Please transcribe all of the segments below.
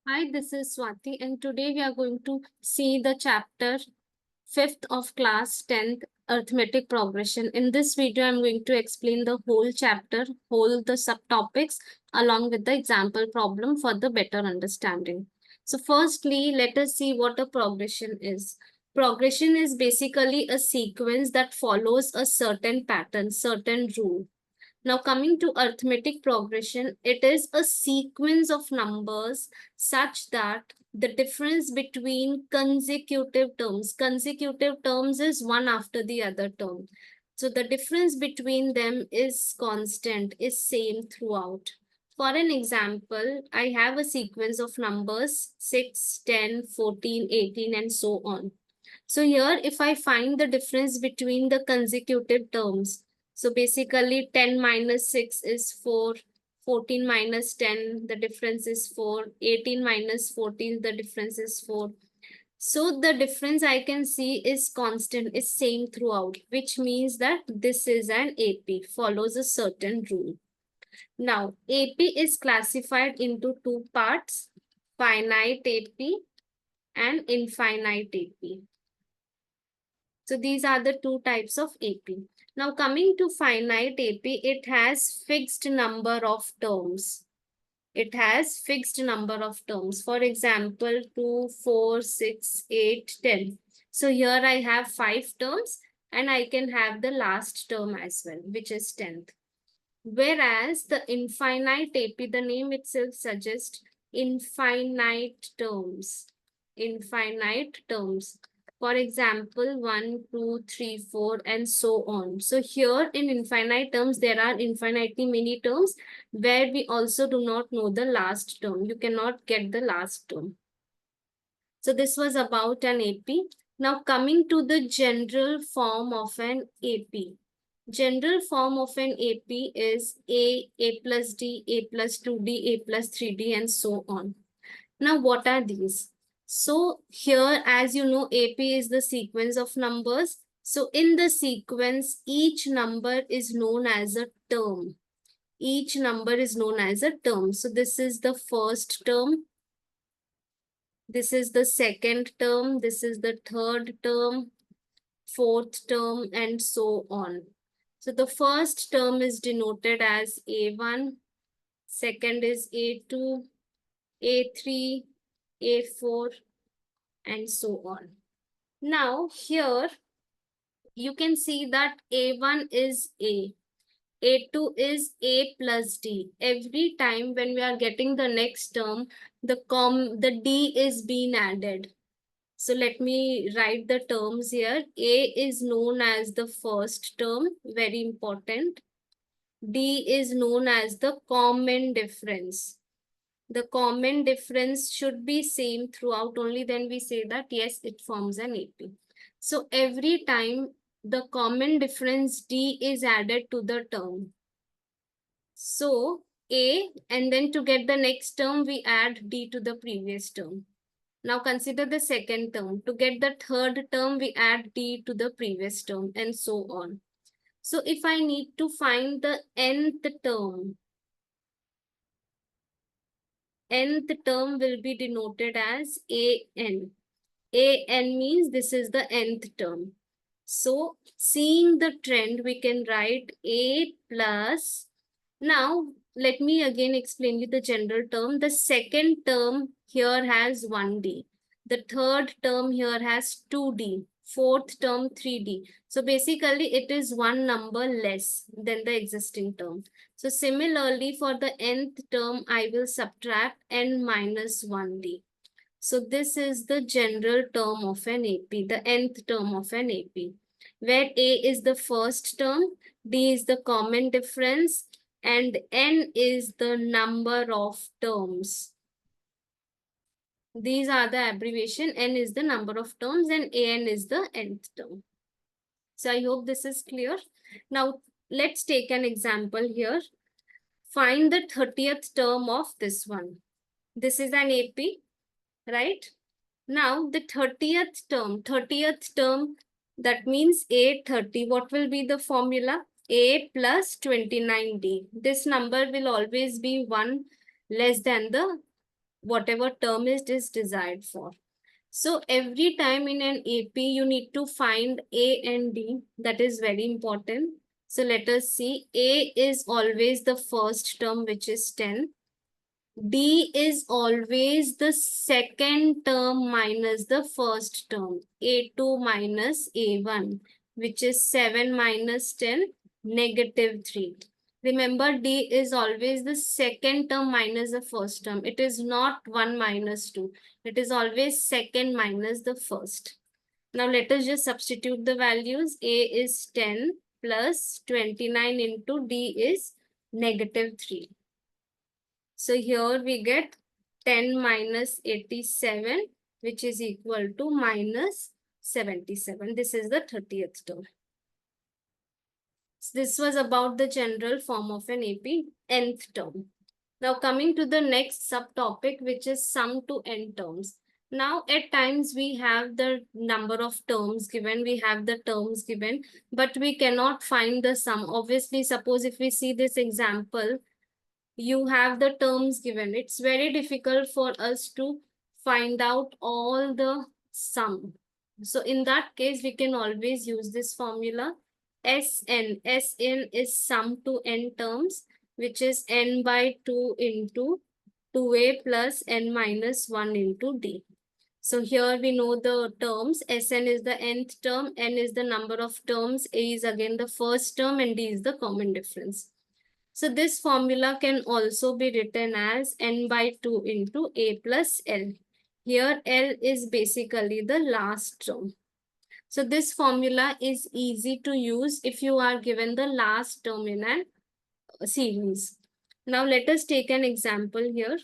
Hi, this is Swati, and today we are going to see the chapter 5th of class 10th arithmetic progression. In this video, I'm going to explain the whole chapter, whole the subtopics, along with the example problem for the better understanding. So, firstly, let us see what a progression is. Progression is basically a sequence that follows a certain pattern, certain rule. Now, coming to arithmetic progression, it is a sequence of numbers such that the difference between consecutive terms is one after the other term. So the difference between them is constant, is same throughout. For an example, I have a sequence of numbers 6, 10, 14, 18, and so on. So here, if I find the difference between the consecutive terms, so basically 10 minus 6 is 4, 14 minus 10, the difference is 4, 18 minus 14, the difference is 4. So the difference I can see is constant, is same throughout, which means that this is an AP, follows a certain rule. Now, AP is classified into two parts, finite AP and infinite AP. So these are the two types of AP. Now coming to finite AP, it has fixed number of terms. It has fixed number of terms. For example, 2, 4, 6, 8, 10. So here I have 5 terms and I can have the last term as well, which is 10th. Whereas the infinite AP, the name itself suggests infinite terms. Infinite terms. For example, 1, 2, 3, 4, and so on. So here in infinite terms, there are infinitely many terms where we also do not know the last term. You cannot get the last term. So this was about an AP. Now coming to the general form of an AP. General form of an AP is A plus D, A plus 2D, A plus 3D, and so on. Now, what are these? So here, as you know, AP is the sequence of numbers. So in the sequence, each number is known as a term. Each number is known as a term. So this is the first term. This is the second term. This is the third term, fourth term, and so on. So the first term is denoted as A1, second is A2, A3, A4, and so on. Now here you can see that A1 is A, A2 is A plus D. Every time when we are getting the next term, the D is being added. So let me write the terms here. A is known as the first term, very important. D is known as the common difference. The common difference should be same throughout, only then we say that yes, it forms an AP. So every time the common difference D is added to the term. So A, and then to get the next term, we add D to the previous term. Now consider the second term. To get the third term, we add D to the previous term, and so on. So if I need to find the nth term, nth term will be denoted as AN. AN means this is the nth term. So seeing the trend, we can write A plus. Now let me again explain you the general term. The second term here has 1D. The third term here has 2D. Fourth term 3D. So basically it is one number less than the existing term. So similarly for the nth term, I will subtract n minus 1D. So this is the general term of an AP, the nth term of an AP, where A is the first term, D is the common difference, and N is the number of terms. These are the abbreviation. N is the number of terms and AN is the nth term. So I hope this is clear. Now let's take an example here. Find the 30th term of this one. This is an AP, right? Now the 30th term, that means A30. What will be the formula? A plus 29D. This number will always be 1 less than the whatever term is desired for. So every time in an AP, you need to find A and D. That is very important. So let us see. A is always the first term, which is 10. D is always the second term minus the first term. A2 minus A1, which is 7 minus 10, negative 3. Remember, D is always the second term minus the first term. It is not 1 minus 2. It is always second minus the first. Now let us just substitute the values. A is 10 plus 29 into D is negative 3. So here we get 10 minus 87, which is equal to minus 77. This is the 30th term. So this was about the general form of an AP, nth term. Now coming to the next subtopic, which is sum to n terms. Now at times we have the number of terms given, we have the terms given, but we cannot find the sum. Obviously, suppose if we see this example, you have the terms given. It's very difficult for us to find out all the sum. So in that case, we can always use this formula. Sn is sum to n terms, which is n by 2 into 2a plus n minus 1 into d. So here we know the terms. Sn is the nth term, n is the number of terms, a is again the first term, and d is the common difference. So this formula can also be written as n by 2 into a plus L. Here L is basically the last term. So this formula is easy to use if you are given the last term in a series. Now let us take an example here.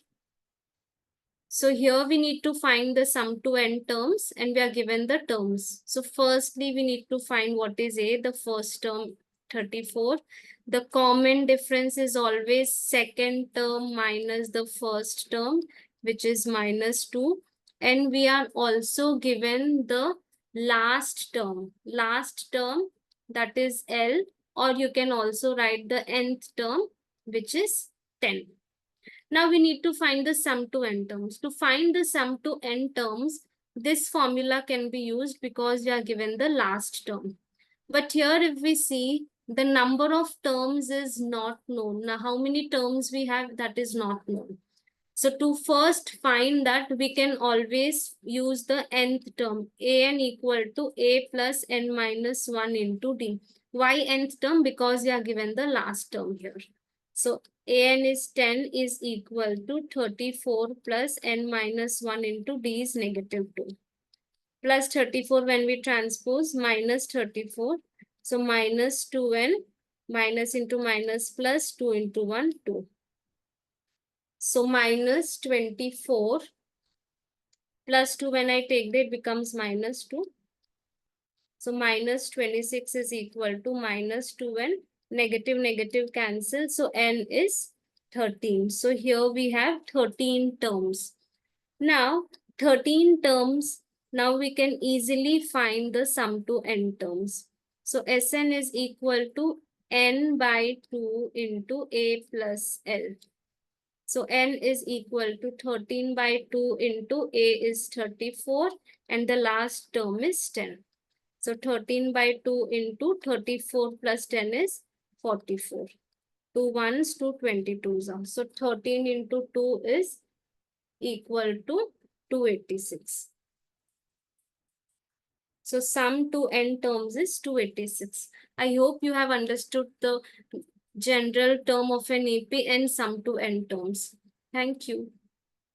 So here we need to find the sum to n terms and we are given the terms. So firstly, we need to find what is A, the first term 34. The common difference is always second term minus the first term, which is minus 2. And we are also given the last term that is L, or you can also write the nth term, which is 10. Now we need to find the sum to n terms. To find the sum to n terms, this formula can be used because we are given the last term. But here if we see, the number of terms is not known. Now how many terms we have, that is not known. So to first find that, we can always use the nth term, an equal to a plus n minus 1 into d. Why nth term? Because we are given the last term here. So an is 10 is equal to 34 plus n minus 1 into d is negative 2. Plus 34 when we transpose, minus 34. So minus 2n, minus into minus plus 2 into 1, 2. So minus 24 plus 2, when I take that, it becomes minus 2. So minus 26 is equal to minus 2n. Negative, negative cancel. So n is 13. So here we have 13 terms. Now 13 terms. Now we can easily find the sum to n terms. So Sn is equal to n by 2 into a plus L. So n is equal to 13 by 2 into a is 34 and the last term is 10. So 13 by 2 into 34 plus 10 is 44. 2 ones to 22s are. So 13 into 2 is equal to 286. So sum to n terms is 286. I hope you have understood the general term of an AP and sum to n terms. Thank you.